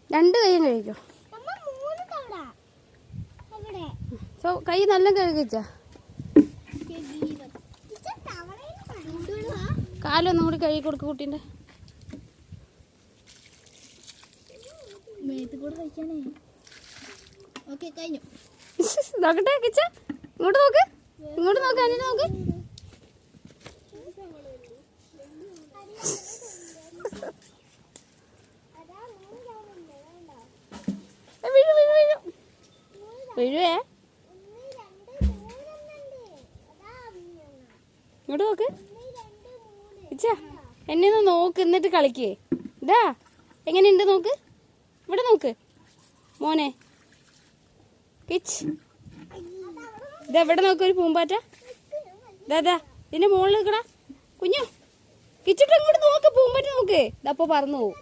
രണ്ട് കൈയും കഴിക്കോ? കൈ നല്ല കഴുകിച്ച കാലൊന്നും കൂടി കഴുകി കൊടുക്ക കുട്ടീൻ്റെ. നോക്കട്ടെ കിച്ച, ഇങ്ങോട്ട് നോക്ക്, ഇങ്ങോട്ട് നോക്ക്, അനിൽ നോക്ക്. വീഴുവേ, ഇങ്ങോട്ട് നോക്ക് ഇച്ച, എന്നെ ഒന്ന് നോക്ക്, എന്നിട്ട് കളിക്കേ. ഇതാ എങ്ങനെയുണ്ട് നോക്ക്, ഇവിടെ നോക്ക് മോനെ കിച്ച്. ഇതെവിടെ നോക്ക്, ഒരു പൂമ്പാറ്റ. ഇതാ ഇതിന്റെ മുകളിൽ നിൽക്കടാ കുഞ്ഞു. കിച്ചിട്ട് ഇങ്ങോട്ട് നോക്ക്, പൂമ്പാറ്റ നോക്ക്. ഇതപ്പോ പറന്നു പോവും.